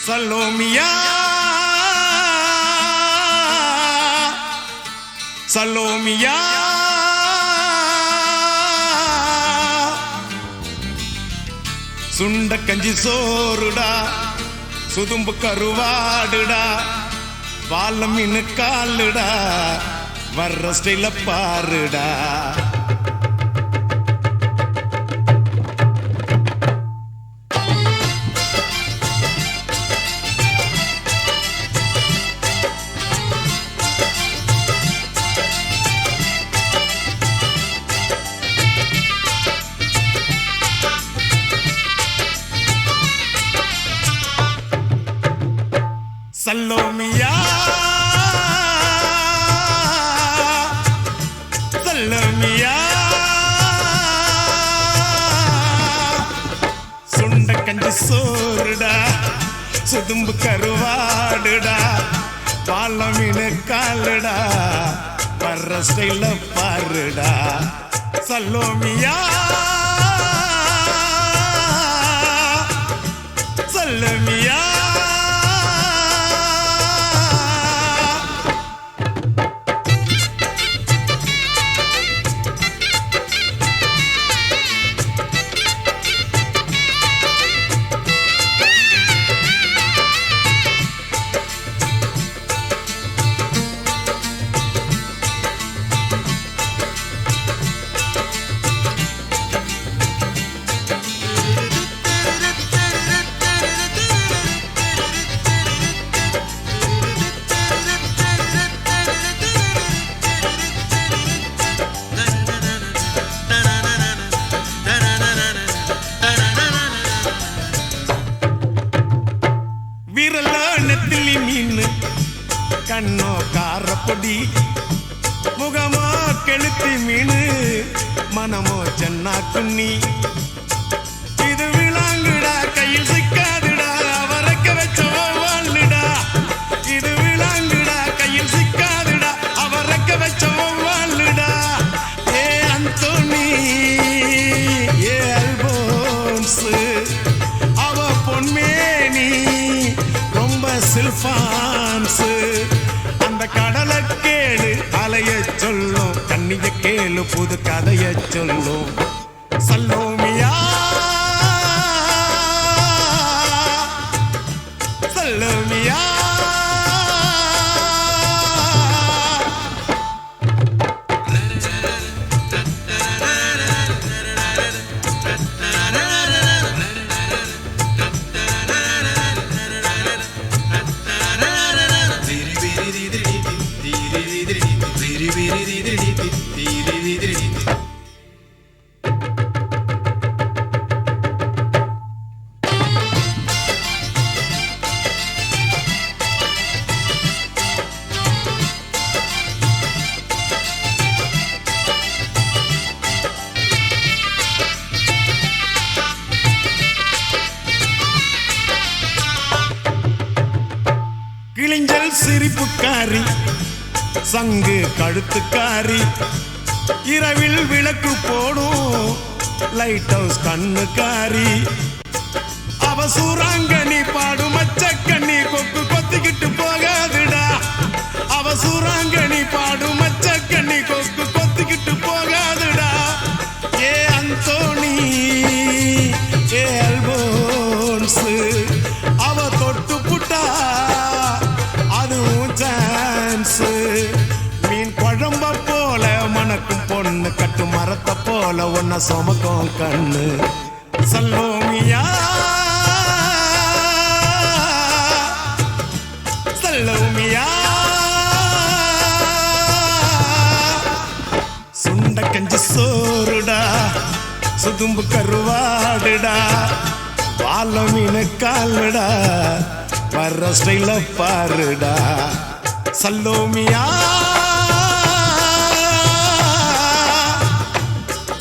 சலோமியா சலோமியா சுண்ட கஞ்சி சோறுடா சுதும்பு கருவாடுடா வாழ மீனு காலுடா வர்ற ஸ்டைல பாருடா சலோமியா சலோமியா சுண்ட கஞ்சி சோறுடா சுதும்பு கருவாடுடா வாழ மீனு காலுடா வர்ற ஸ்டைல பாருடா சலோமியா சலோமியா நெத்திலி மீன் கண்ணோ காரப்பொடி முகமோ கெளுத்தி மீன் மனமோ சென்னா குன்னி இது விளாங்குடா கையில் சிக்காதுடா அவரக்க வச்ச வாழ்டா இது விளாங்குடா கையில் சிக்காதுடா அவரக்க வச்ச வாழ்டா ஏ அந்தோனி ஏ அல்போன்ஸ் அவ பொன்மேனி சில்பான்ஸ் அந்த கடலை கேளு அலைய சொல்லும் கண்ணிய கேளு புது கதைய சொல்லும் சலோமியா சலோமியா கிழிஞ்சல் சிரிப்புக்காரி சங்கு கழுத்துக்காரி இரவில் விளக்கு போடும் லைட் ஹவுஸ் கண்ணுக்காரி அவ சூறாங்கண்ணி பாடும் மச்சக்கண்ணி கொக்கு கொத்திக்கிட்டு போகாதுடா அவ சூறாங்கண்ணி பாடும் மச்சக்கண்ணி கொக்கு கொத்திக்கிட்டு போகாதுடா ஏ அந்தோனி ஏ அல்போன்ஸ் அவ தொட்டு புட்டா மீன் குழம்ப போல மணக்கும் பொண்ணு கட்டு மரத்தை போல ஒன்ன சுமக்கும் கண்ணு சலோமியா சலோமியா சுண்ட கஞ்சி சோறுடா சுதும்பு கருவாடுடா வாழ மீனு காலுடா வர்ற ஸ்டைல பாருடா சலோமியா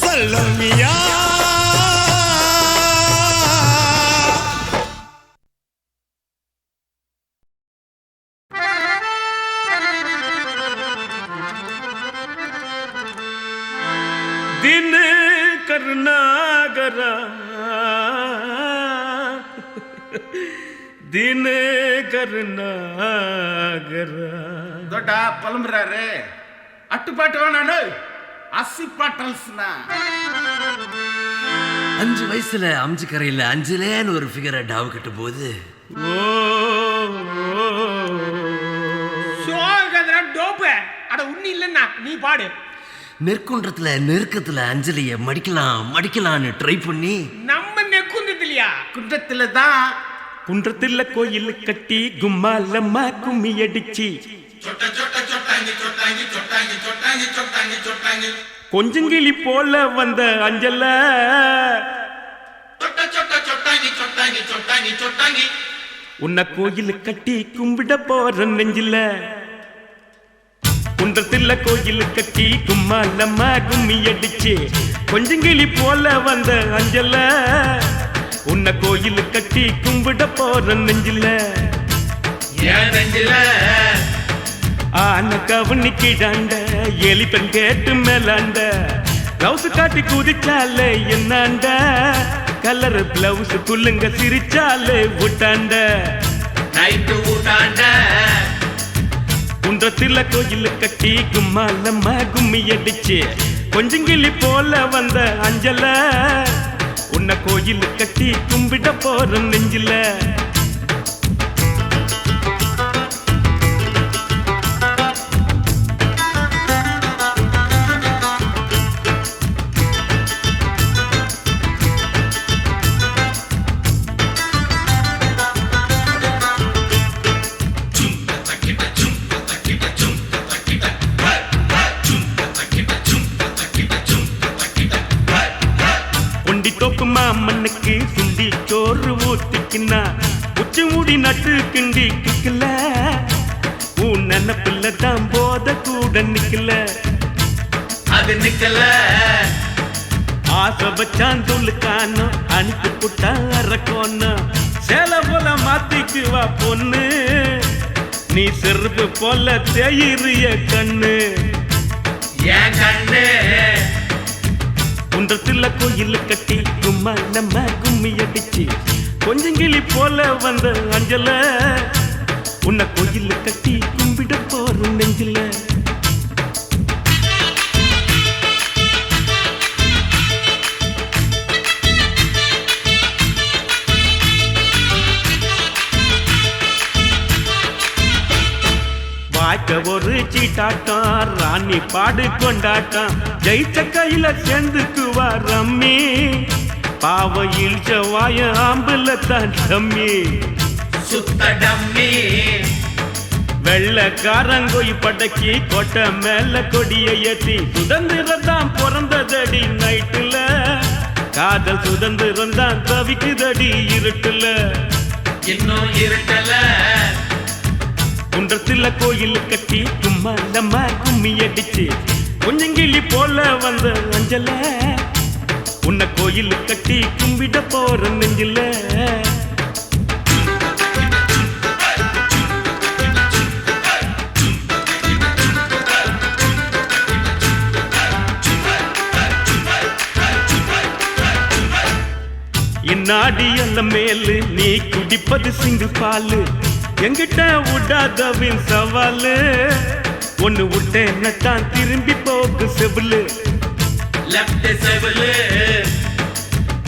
சலோமியா दिन करनागरा தோட்டா புலம்புறாரு. அட்டுப்பாட்டு வேணாடு, அசிப்பாட்டல்ஸ்னா. 5 வயசுல அம்ஜி கரையில அஞ்சுலேன்னு ஒரு ஃபிகரை டாவு கட்டும் போது டோப்பு அட உண்ணி இல்லன்னா நீ பாடு. நெற்குன்றத்துல நெருக்கத்துல அஞ்சலிய மடிக்கலான்னு ட்ரை பண்ணி நம்ம நெக்குந்ததுலையா குன்றத்துல தான் குன்றத்துல கோயில் கட்டி கும்மாலம்மா கும்மி அடிச்சு கொஞ்சங்கிளி போல வந்த அஞ்சல உன்னை கோயில் கட்டி கும்பிட போற நெஞ்சில. குன்றத்துல கோயில் கட்டி கும்மாலம்மா கும்மி அடிச்சு கொஞ்சங்கிளி போல வந்த அஞ்சல உன்னை கோயில் கட்டி கும்பிட போற நெஞ்சில. ஆன கவனி கிடாண்ட எலி பெண் கேட்டு மேலாண்ட பிளவுஸ் காட்டி குதிச்சாலே என்னாண்ட கலர் பிளவுஸ் குள்ளுங்க சிரிச்சாலே விட்டாண்ட குன்றத்துல கோயில் கட்டி கும்மாலம்மா கும்மி அடிச்சு கொஞ்சங்கிளி போல வந்த அஞ்சல உன்னை கோயில் கட்டி கும்பிட போற நெஞ்சில. மண்ணுக்கு சுண்டி சோறு ஊத்திக்கினா உச்சி மூடி நட்டு கிண்டி கிக்கல உன் நினப்பில்ல தான் போத கூட நிக்கல அது நிக்கல. ஆசை வச்சான் துளுக்கானோ அனுப்பி புட்டா அரக்கோன்னு சேல போல மாத்திக்குவா பொண்ணு நீ செருப்பு போல தேயிறிய கண்ணு ஏன் கண்ணு. குன்றத்துல கோயில் கட்டி கும்மாலம்மா கும்மி அடிச்சு கொஞ்சங்கிளி போல வந்த அஞ்சல உன்னை கோயில் கட்டி கும்பிட போற நெஞ்சில. வாய்க்க ஒரு சீட்டாட்டம் ராணி பாடு கொண்டாட்டம் ஜெயிச்ச கையில சேர்ந்துக்குவா ரம்மி பாவ இழிச்ச வாய ஆம்புல தான் டம்மி சுத்த டம்மி. வெள்ளக்காரங்கோய் படக்கி கொட்டை மேல கொடிய ஏத்தி சுதந்திரம் தான் பிறந்ததடி நைட்டுல காதல் சுதந்திரம் தான் தவிக்குதடி இருட்டுல இன்னும் இருட்டல. குன்றத்துல கோயில் கட்டி கும்மாலம்மா கும்மி அடிச்சு கொஞ்சங்கிளி போல வந்த அஞ்சல உன்னை கோயில் கட்டி கும்பிட போற நெஞ்சில. இந்நாடி அல்ல மேலு நீ குடிப்பது சிங்கிள் பாலு எங்கிட்ட விடாதவின் சவாலு ஒன்னு விட்டேன்னு தான் திரும்பி போக்கு செவிலு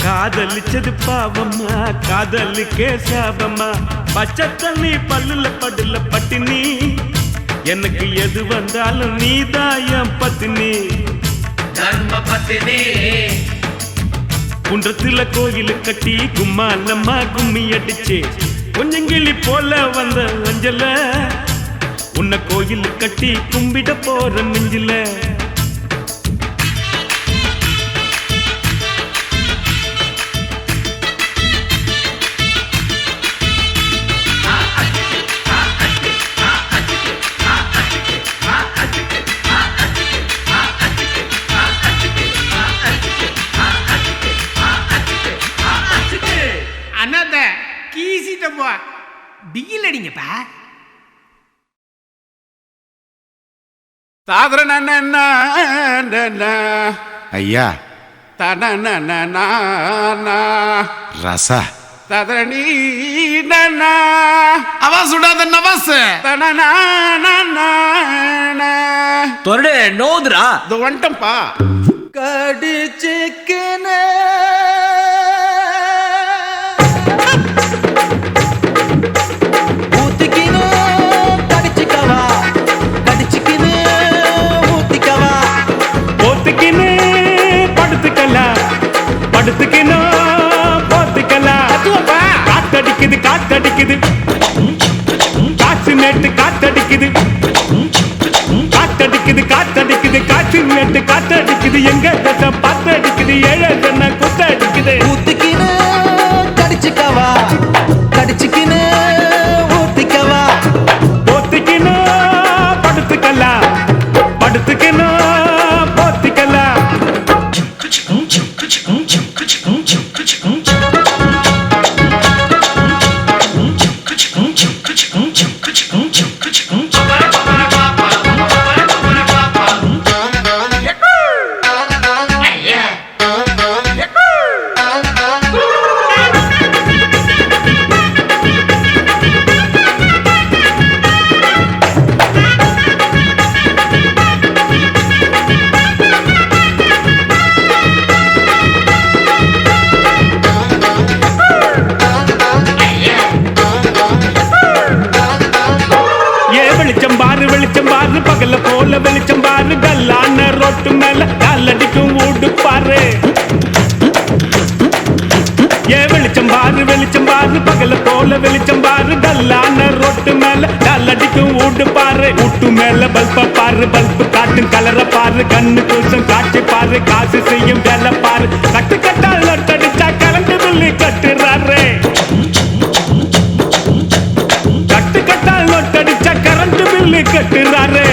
காதலிச்சது பாவம்மா காதலுக்கே சாபம்மா பச்சை தண்ணி பல்லுல படுல பட்டினி எனக்கு எது வந்தாலும் நீதான் என் பத்தினி தர்ம பத்தினி. குன்றத்துல கோயில் கட்டி கும்மாலம்மா கும்மி அடிச்சு கொஞ்சங்கிளி போல வந்த அஞ்சல உன்னை கோயில் கட்டி கும்பிட போற நெஞ்சில. அண்ணாத்த கீசிட்டப்பா பிகில் அடிங்கப்பா. ஐயா ரசா ததனி நனா आवाज उड़ा दे नवास தனனா நனா தொரடு நோதுரா இது வந்துட்டம்பா. கடிச்சிக்கினே ஊத்திக்கினே கடிச்சிக்கவா கடிச்சிக்கினே ஊத்திக்கவா போத்துக்கின்னு படுத்துக்கலாம் படுத்துக்கின்னு போத்துக்கலாம் காத்தடிக்குது காத்தடிக்குது காற்று நேட்டு காத்தடிக்குது காத்தடிக்குது காத்தடிக்குது காற்று நேட்டு காத்தடிக்குது எங்க தசை பாத்தடிக்குது ஏழை சொன்ன குத்தடிக்குது ஊத்திக்கினே கடிச்சிக்கவா கடிச்சிக்கினே ஊத்திக்கவா போத்துக்கின்னு படுத்துக்கலாம் படுத்துக்கின்னு போத்திக்கலாம் வெளிச்சம் பாரு பகல போல வெளிச்சம் பாரு கல்லான ரோட்டு மேல காலடிக்கும் ஊடு பாரு வெளிச்சம் பாரு பகல போல வெளிச்சம் பாரு கல்லான ரோட்டு மேல காலடிக்கும் ஊடு பாரு ஊட்டு மேல பல்ப பாரு பல்பு காட்டும் கலர பாரு கண்ணு கூசம் காட்சி பாரு காசு செய்யும் வேலை பாரு கட்டு கட்டால் நட்டடிச்சா கலந்து புள்ளி கட்டுறாரு கட்டு கட்டால் நட்டடிச்சா கரண்ட் பில்லு கட்டுறாரு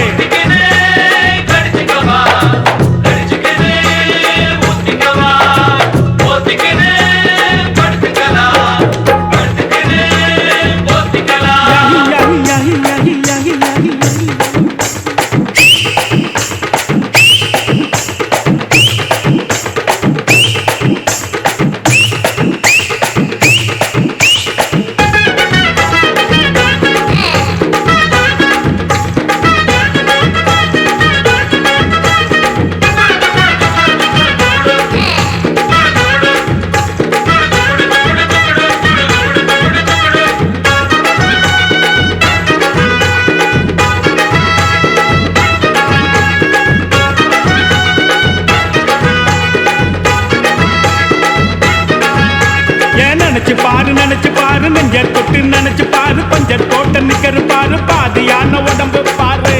நினைச்சு பாரு நெஞ்ச தொட்டு நினைச்சு பாரு பஞ்சர் போட்ட நிக்கரு பாரு பாதியான உடம்பு பாரு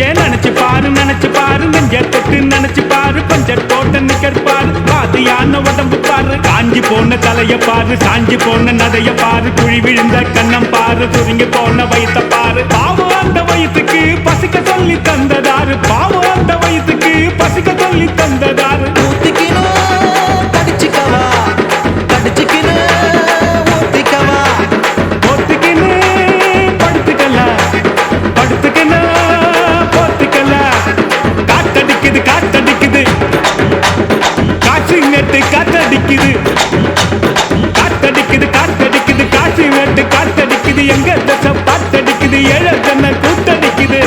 ஏன் நினைச்சு பாரு நெஞ்ச தொட்டு நினைச்சு பாரு பஞ்சர் போட்ட நிக்கரு பாரு பாதியான உடம்பு பாரு காஞ்சி போன தலைய பாரு சாஞ்சி போன நதைய பாரு குழி விழுந்த கண்ணம் பாரு சுருங்கி போன வயித்த பாரு பாவம் அந்த வயிற்றுக்கு பசிக்க சொல்லி தந்ததாரு பாவம் அந்த வயிற்றுக்கு பசிக்க சொல்லி தந்ததாரு காத்தடிக்குது காத்தடிக்குது காத்தடிக்குது காசி வேட்டு காத்தடிக்குது எங்க தசை பாத்தடிக்குது ஏழை ஜன்ன கூத்தடிக்குது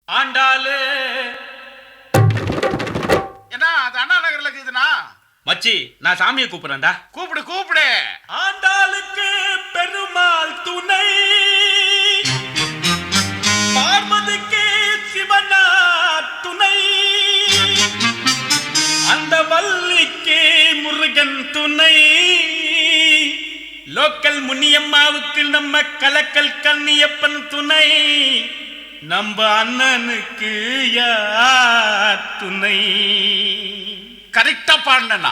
ஆண்டாளு என்ன அது அண்ணா நகர்ல இருக்குதுண்ணா. மச்சி நான் சாமியை கூப்பிடுறேன்டா. கூப்பிடு கூப்பிடு. ஆண்டாளுக்கு பெருமாள் துணை, பார்வதிக்கு சிவனா துணை, அந்த வள்ளிக்கு முருகன் துணை, லோக்கல் முனியம்மாவுக்கு நம்ம கலக்கல் கண்ணியப்பன் துணை, நம்ம அண்ணனுக்கு யார் துணை? கரெக்டா பாடுனா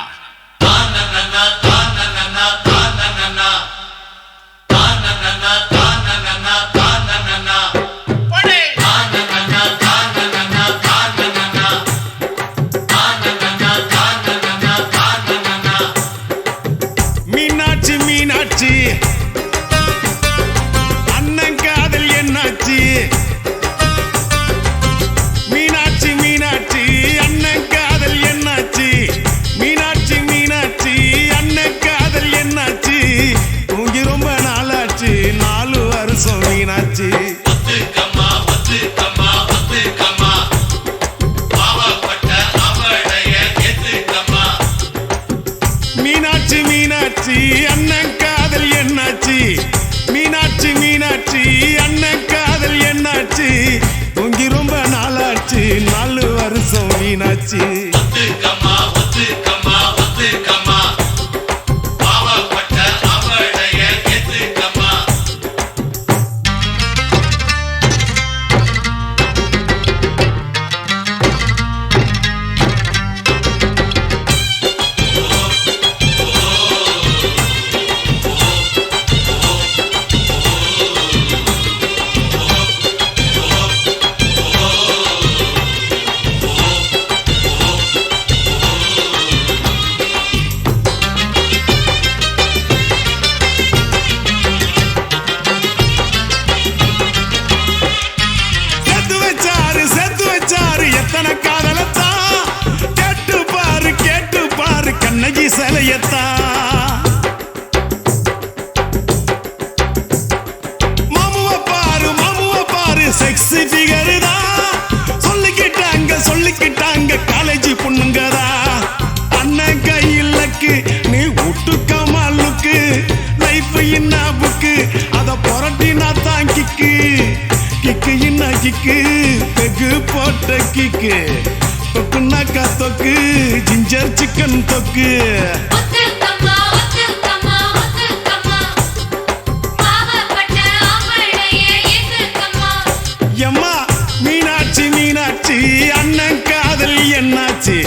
கிக்கு தொக்குனாக்கா தொக்கு ஜிஞ்சர் சிக்கன் தொக்கு ஒத்துக்கம்மா ஒத்துக்கம்மா ஒத்துக்கம்மா பாவப்பட்ட ஆம்பளையே ஏத்துக்கம்மா எம்மா மீனாட்சி மீனாட்சி அண்ணன் காதல் என்னாச்சு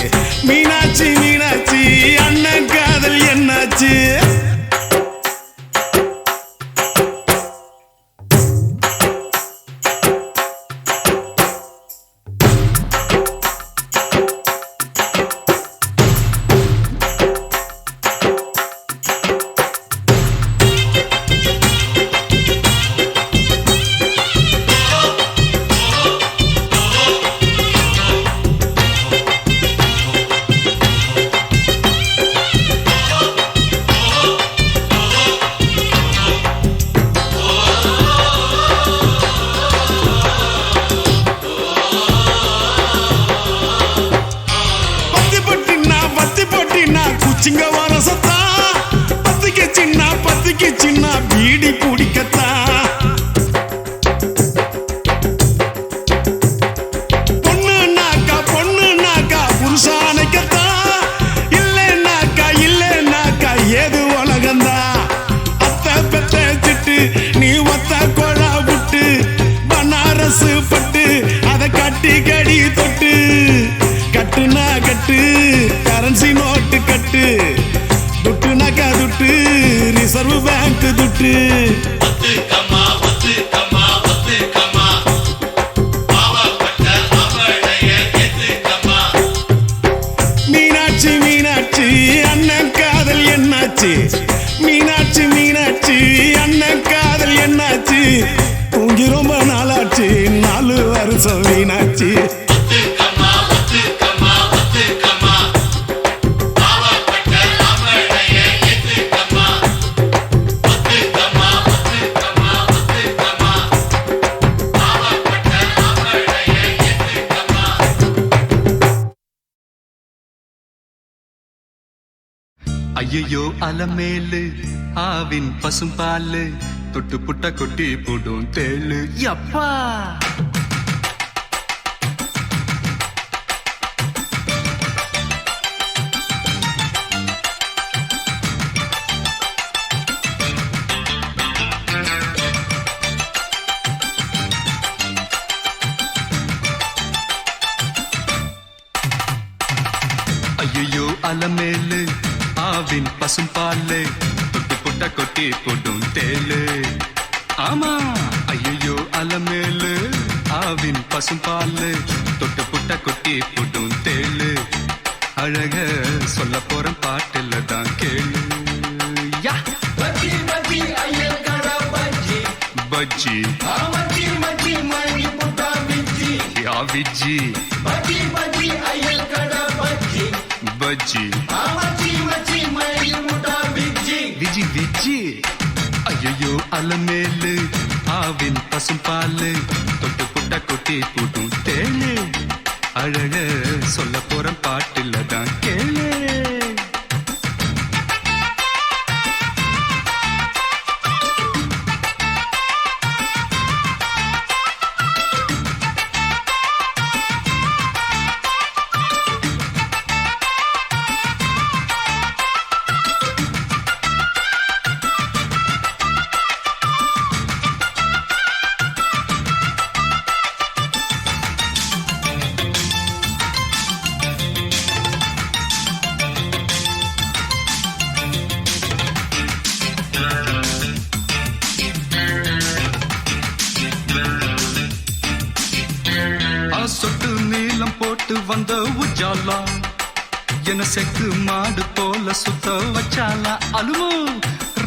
மீனாட்சி மீனாட்சி அண்ணன் காதல் என்னாச்சு குச்சிங்க வரசத்தா பத்திக்கு சின்ன பீடி பிடிக்கத்தா பொண்ணுனாக்கா புருஷானைக்கத்தா இல்லைனாக்கா ஏது உலகந்தா அத்தை பெத்த திட்டு நீ ஒத்த கொழா விட்டு பனாரசு பட்டு அதை கட்டி கடி தொட்டு கட்டுனா கட்டு கரன்சி நோட்டு கட்டு துட்டுனாக்கா துட்டு ரிசர்வ் பேங்க் துட்டு ஒத்துக்கம்மா ஒத்துக்கம்மா ஒத்துக்கம்மா பாவப்பட்ட ஆம்பளையே ஏத்துக்கம்மா மீனாட்சி மீனாட்சி அண்ணன் காதல் என்னாச்சு மீனாட்சி மீனாட்சி அண்ணன் காதல் என்னாச்சு தூங்கி ரொம்ப நாளாச்சு 4 வருஷம் மீனாட்சி ஒத்துக்கம்மா ஒத்துக்கம்மா ஒத்துக்கம்மா பாவப்பட்ட ஆம்பளையே ஏத்துக்கம்மா ஒத்துக்கம்மா ஒத்துக்கம்மா ஒத்துக்கம்மா பாவப்பட்ட ஆம்பளையே ஏத்துக்கம்மா ஐயோ அலமேலு ஆவின் பசும்பாலு தொட்டு புட்ட கொட்டி போடும் தேளு யப்பா ஐயோ அலமேலு ஆவின் பசும்பாலு தொட்டு புட்ட கொட்டி போடும் தேளு ஆமா ஐயோ அலமேலு ஆவின் பசும்பாலு தொட்டு புட்ட கொட்டி போடும் தேளு அழக சொல்ல போறேன் பாட்டுல தான் கேளு யா பஜ்ஜி பஜ்ஜி ஐயர் கடா பஜ்ஜி பஜ்ஜி மச்சி மச்சி மணி புட்டா விஜி யா விஜி பஜ்ஜி பஜ்ஜி ஐயர் கடா பஜ்ஜி பஜ்ஜி மச்சி மச்சி மணி புட்டா விஜி விஜி விஜி ஐயோ அலமேலு ஆவின் பசும்பாலு தொட்டு புட்ட கொட்டி போடும் தேளு அழக சொல்ல போறேன் பாட்டுல தான் கேளு சொட்டு நீளம் போட்டு வந்த உஜாலா என செக்கு மாடு போல சுத்த வச்சாலா அலுமோ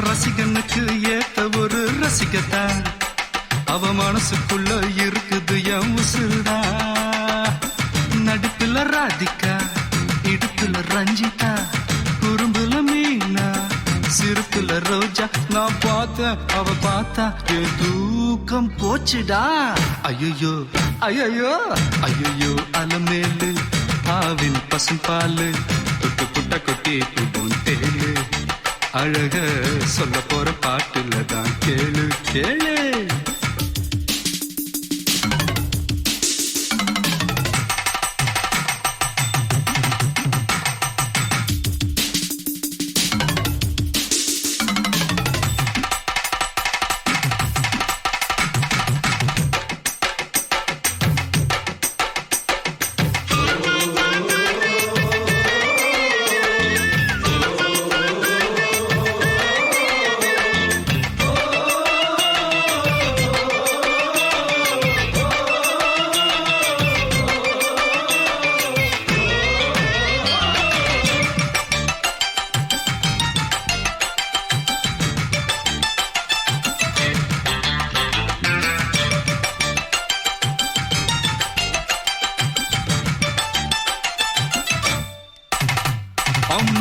ரசிகனுக்கு ஏத்த ஒரு ரசிகத்தான் அவ மனசுக்குள்ள இருக்குது என் உசுடா நடுப்புல ராதிகா இடுப்புல ரஞ்சிதா குறும்புல மீனா சிறுப்புல ரோஜா நான் பார்த்தேன் அவ பார்த்தா என் தூக்கம் போச்சுடா ஐயோ ஐயோ ஐயோ அலமேலு ஆவின் பசும்பாலு தொட்டு புட்ட கொட்டி புடும் தேளு அழக சொல்ல போற பாட்டுல தான் கேளு கேளு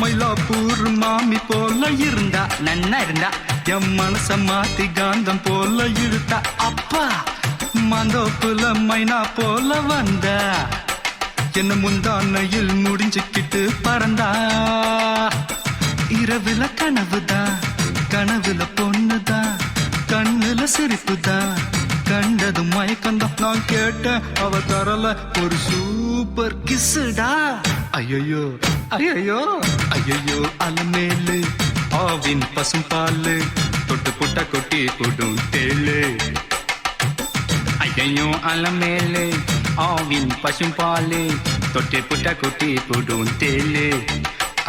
மயிலாப்பூர் மாமி போல இருந்தா நன்னா இருந்தா என் மனச மாத்தி காந்தம் போல இழுத்தா அப்பா மாந்தோப்புல மைனா போல வந்தா என்ன முந்தானையில் முடிஞ்சுக்கிட்டு பறந்தா இரவுல கனவுதான் கனவுல பொண்ணுதான் கண்ணுல சிரிப்புதான் கண்டதும் மயக்கந்தான் நான் கேட்டேன் அவ தரல ஒரு சூப்பர் கிஸ்ஸுடா ஐயோ ஐயோ ஐயோ அலமேலு ஆவின் பசும் பாலு தொட்டு புட்டா கொட்டி கொடும் தேளு ஐயோ அலமேலு ஆவின் பசும் பாலு தொட்டு புட்டா கொட்டி கொடும் தேளு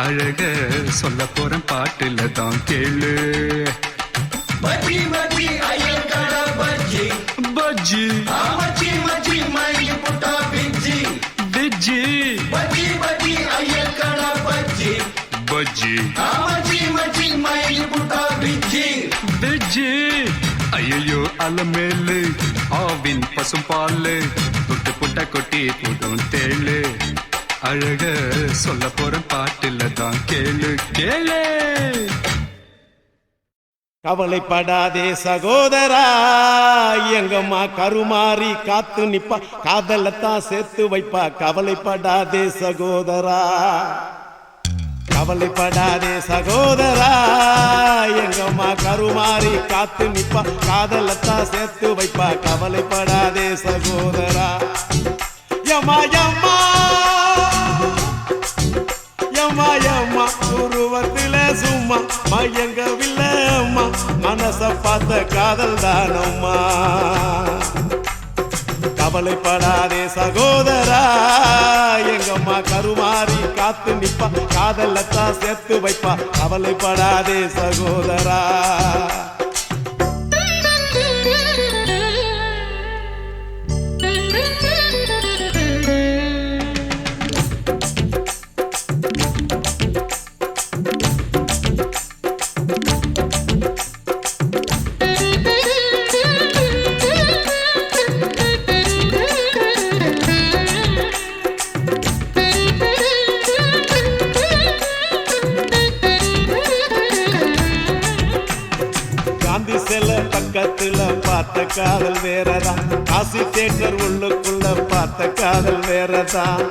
அழக சொல்ல போறேன் பாட்டுல தான் கேளு பஜ்ஜி பஜ்ஜி வெஜ்ஜி ஐயோ அலமேலு ஆவின் பசும் பாலு தொட்டு புட்டா கொட்டி போடும் தேளு அழக சொல்ல போற பாட்டுல தான் கேளு கேளு கவலைப்படாதே சகோதரா எங்கம்மா கருமாறி காத்து நிப்பா காதலத்தான் சேர்த்து வைப்பா கவலைப்படாதே சகோதரா கவலைப்படாதே சகோதரா எங்கம்மா கருமாறி காத்து நிப்பா காதலத்தான் சேர்த்து வைப்பா கவலைப்படாதே சகோதரா யம்மா யம்மா யம்மா யம்மா உருவத்தில சும்மா மயங்கவில்லை அம்மா மனச பார்த்த காதல் தானம்மா கவலைப்படாதே சகோதரா எங்கம்மா கருமாறி காத்து நிப்பா காதலத்தான் சேர்த்து வைப்பா கவலைப்படாதே சகோதரா பக்கத்துல பார்த்த காதல் வேறதான் காசி தேட்டர் உள்ளுக்குள்ள பார்த்த காதல் வேறதான்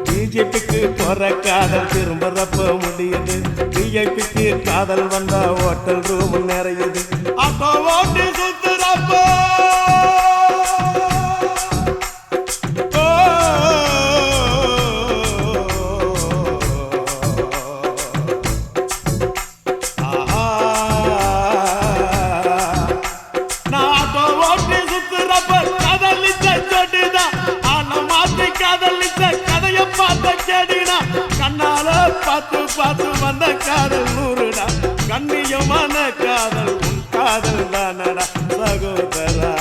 பிஜேபிக்கு போற காதல் திரும்பறப்ப முடியுது பிஜேபிக்கு காதல் வந்தா ஹோட்டல் ரூம் நிறையுது அப்போ ஓட்டு சுத்துறப்ப கண்ணால பார்த்து பார்த்து வந்த காதல் நூறுடா கண்ணியமான காதல் உன் காதல் தானடா சகோதரா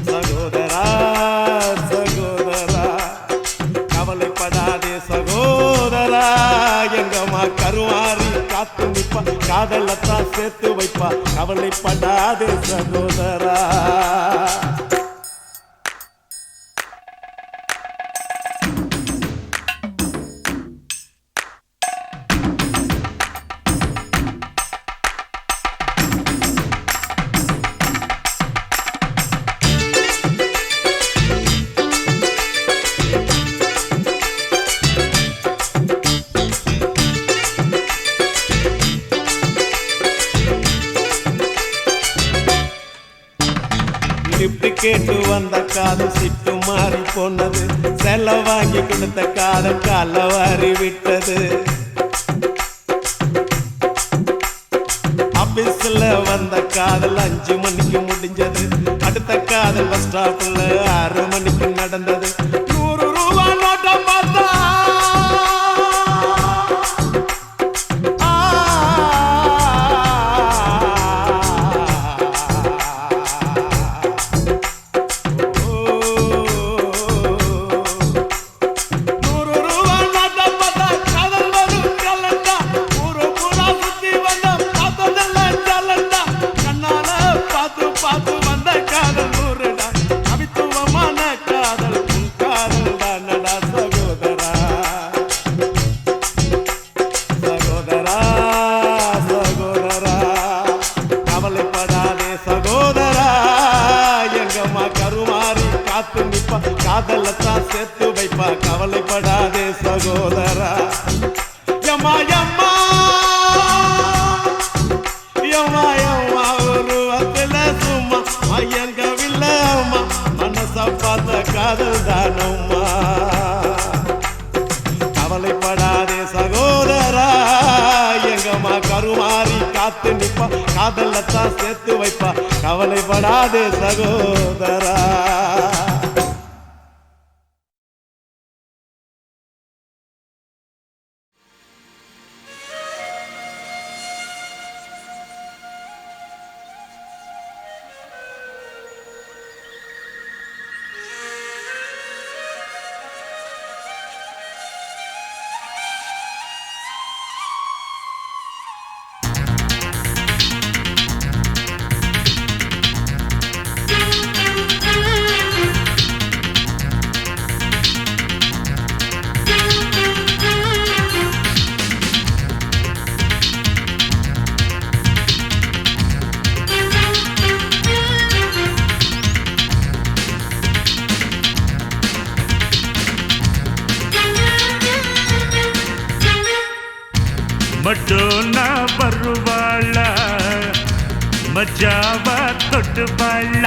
சகோதரா சகோதரா கவலைப்படாதே சகோதரா எங்கம்மா கருமாறி காத்து நிப்பா காதலத்தான் சேர்த்து வைப்பா கவலைப்படாதே சகோதரா கேட்டு வந்த காதல் சிட்டு மாறி போனது செல்ல வாங்கி கொடுத்த காதல் கால வாரி விட்டது ஆபீஸ்ல வந்த காதல் 5 மணிக்கு முடிஞ்சது அடுத்த காதல் பஸ் ஸ்டாப்ல 6 மணிக்கு நடந்தது 100 ரூபாய் நோட்டை பார்த்தா காதலத்தான் சேர்த்து வைப்பா கவலைப்படாதே சகோதரா யம்மா யம்மா யம்மா யம்மா உருவத்துல சும்மா ஐயங்கவில்லை அம்மா மனச பார்த்த காதல் தானம்மா கவலைப்படாதே சகோதரா எங்கம்மா கருமாறி காத்து நிப்பா காதலத்தான் சேர்த்து வைப்பா கவலைப்படாதே சகோதரா மட்டோனா வருவாள மஜாவ தொட்டு வாழ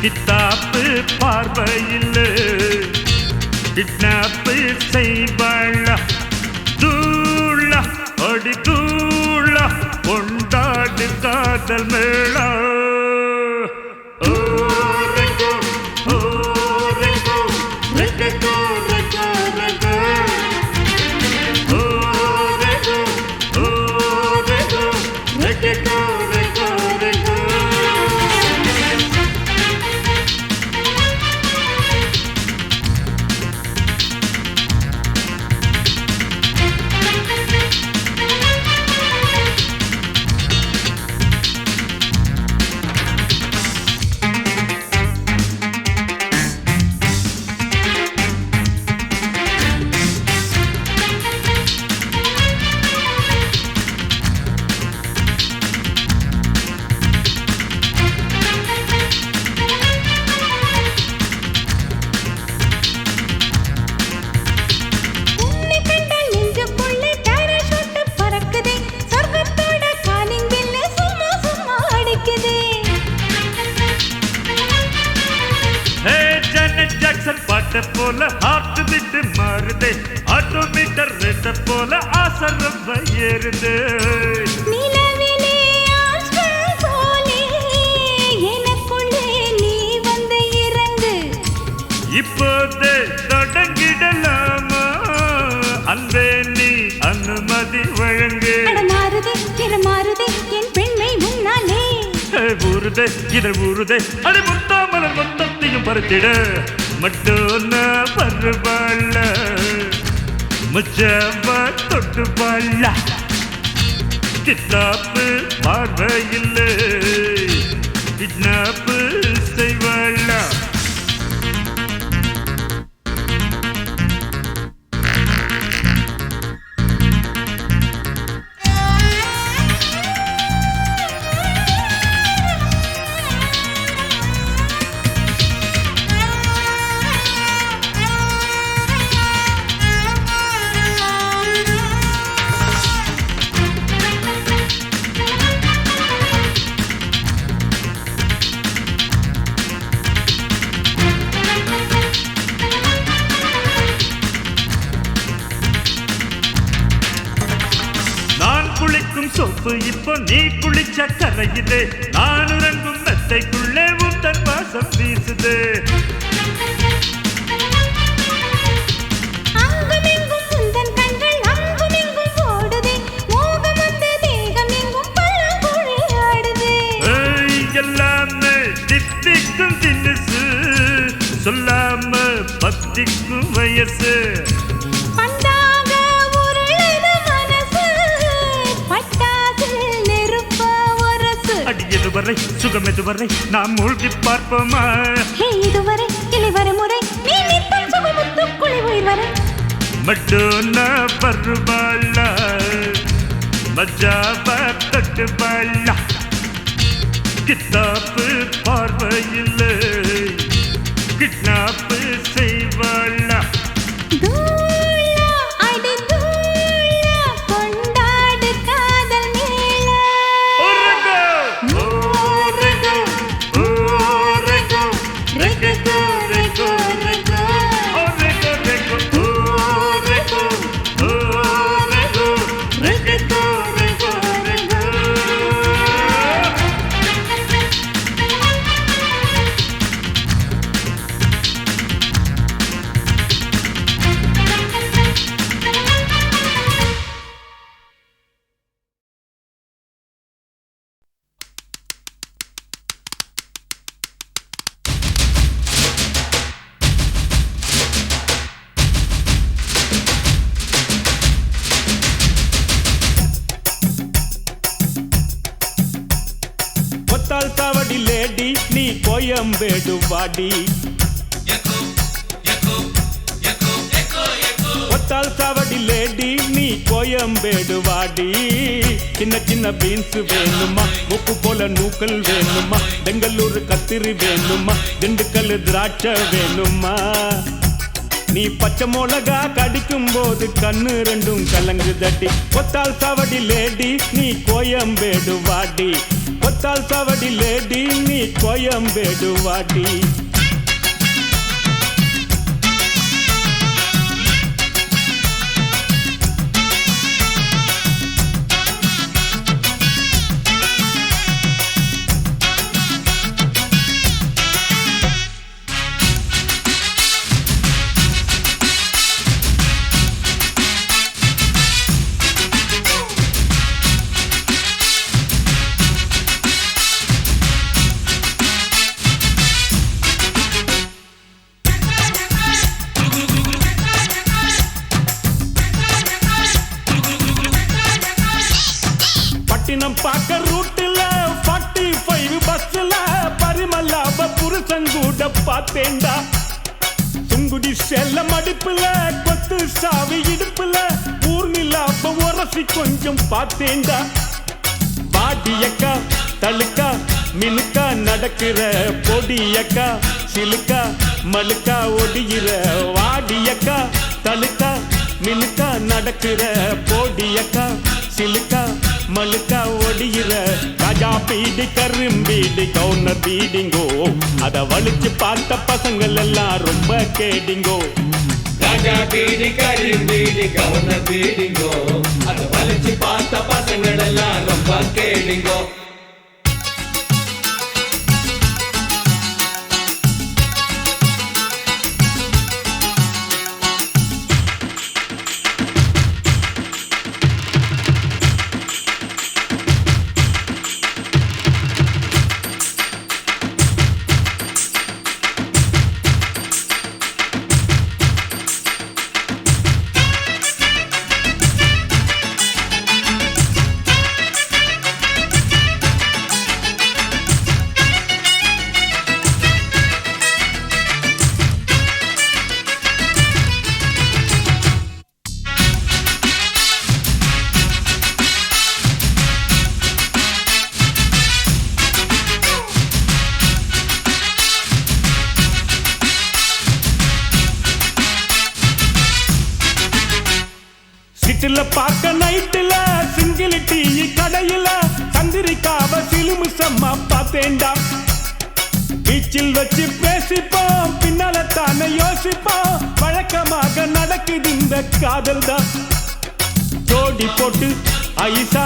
கித்தாப்பு பார்வையில் கிட்னாப்பு செய்வாள தூள அடி தூள கொண்டாடு காதல் மேளா போல ஹார்ட் பீட் மாறுதே ஆட்டோமீட்டர் ரேட்ட போல ஆசரம் ஏறுது நிலவிலே ஆஸ்ட்ரல் போலே எனக்குள்ளே நீ வந்து இறங்கு இப்போதே தொடங்கிடலாமா அன்பே நீ அனுமதி வழங்கு மாறுதே திற மாறுதே என் பெண்மை முன்னாலே ஊறுதே இதழ் ஊறுதே அது முத்தாமலர் மொத்தத்தையும் பறித்திட மட்டோனா வருவாள மச்சாவ தொட்டு வாழ கித்தாப்பு பார்வையில் கிட்னாப்பு செய்வாள சோப்பு இப்போ நீ குளிச்ச கரையுது நான் உறங்கும் மெத்தைக்குள்ளே உந்தன் வாசம் வீசுது அங்குமெங்கும் உந்தன் கண்கள் அங்குமெங்கும் ஓடுதே மோகம் வந்த தேகம் எங்கும் பழங்குழி ஆடுது எல்லாமே தித்திக்கும் தினுசு சொல்லாம பத்திக்கும் வயசு இதுவரை சுகம் எதுவரை நாம் மூழ்கி பார்ப்போமா இதுவரை இளைவரை முறை நீ நித்தம் சுகமுத்துக்குழி உயிர் வரை மட்டோனா வருவாள மஜாவ தொட்டு வாழ கித்தாப்பு பார்வையில் கிட்னாப் செய்வாளா தூளா அடி தூளா கொண்டாடு காதல் மேளா ஓரகோ ஓரகோ ரெகோ ரெகோ ரெகோ ஓரகோ ரெகோ ஓரகோ ஓரகோ ரெகோ ரெகோ ரெகோ கொத்தால் சாவடி லேடி நீ கோயம்பேடு வாடி கொத்தால் சாவடி லேடி நீ கோயம்பேடு வாடி சின்ன சின்ன பீன்ஸ் வேணுமா உப்பு போல நூக்கல் வேணுமா பெங்களூர் கத்திரி வேணுமா திண்டுக்கல் திராட்சை வேணுமா நீ பச்சை மிளகா கடிக்கும் போது கண்ணு ரெண்டும் கலங்கு தட்டி கொத்தால் சாவடி லேடி நீ கோயம்பேடு வாடி கொத்தால் சாவடி லேடி நீ கோயம்பேடு வாடி பட்டினம் பார்க்க ரூட்டுல 45 பஸ்ல பரிமல்லாப புருஷங்கூட பார்த்தேண்டா சுங்குடி செல்ல மடிப்புல கொத்து சாவி இடுப்புல ஊர்மில்லாப உரசி கொஞ்சம் பார்த்தேண்டா பாடியக்கா தழுக்கா மினுக்கா நடக்கிற பொடியக்கா சிலுக்கா மழுக்கா ஒடிகிற வாடியக்கா தழுக்கா மினுக்கா நடக்கிற பொடியக்கா சிலுக்கா மழுக்கா ஒடிகிற ராஜா பீடி கரும்பீடி கவுனர் பீடிங்கோ அத வலிச்சு பார்த்த பசங்கள் எல்லாம் ரொம்ப கேடிங்கோ ராஜா பீடி கரும்பீடி கவுனர் பீடிங்கோ அத வலிச்சு பார்த்த பசங்கள் எல்லாம் ரொம்ப கேடிங்கோ சிட்டில பார்க்க நைட்டுல சிங்கிள் டீ கடையில சந்திரிக்காவ சிலுமிசம்மா பார்த்தேண்டா பீச்சில் வச்சு பேசிப்போம் பின்னால தானே யோசிப்போம் வழக்கமாக நடக்குது இந்த காதல் தான் ஜோடி போட்டு ஐசா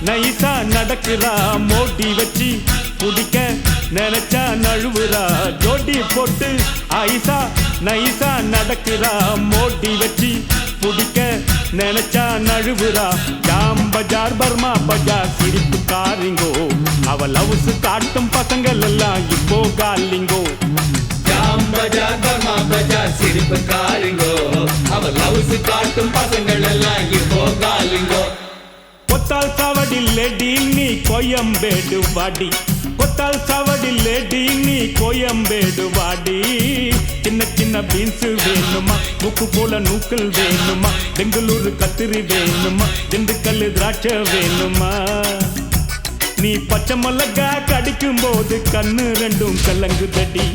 நைசா நடக்கிறா மோடி வச்சு குடிக்க நினைச்சா நழுவுறா ஜோடி போட்டு ஐசா நைசா நடக்கிறா மோடி வச்சு குடிக்க நினைச்சா நழுவுறா ஜாம் பஜார் பர்மா பஜார் சிரிப்பு காரிங்கோ அவ லவ்ஸ் காட்டும் பசங்கள் எல்லாம் இப்போ காலிங்கோ ஜாம் பஜார் பர்மா பஜார் சிரிப்பு காரிங்கோ அவ லவ்ஸ் காட்டும் பசங்கள் எல்லாம் இப்போ காலிங்கோ கொத்தால் சாவடி லேடி நீ கோயம்பேடு வாடி கொத்தால் சாவடி லேடி நீ கோயம்பேடு வாடி சின்ன சின்ன பீன்ஸ் வேணுமா உப்பு போல நூக்கல் வேணுமா பெங்களூரு கத்திரி வேணுமா திண்டுக்கல் திராட்சை வேணுமா நீ பச்சை மிளகா கடிக்கும் போது கண்ணு ரெண்டும் கலங்கு தடி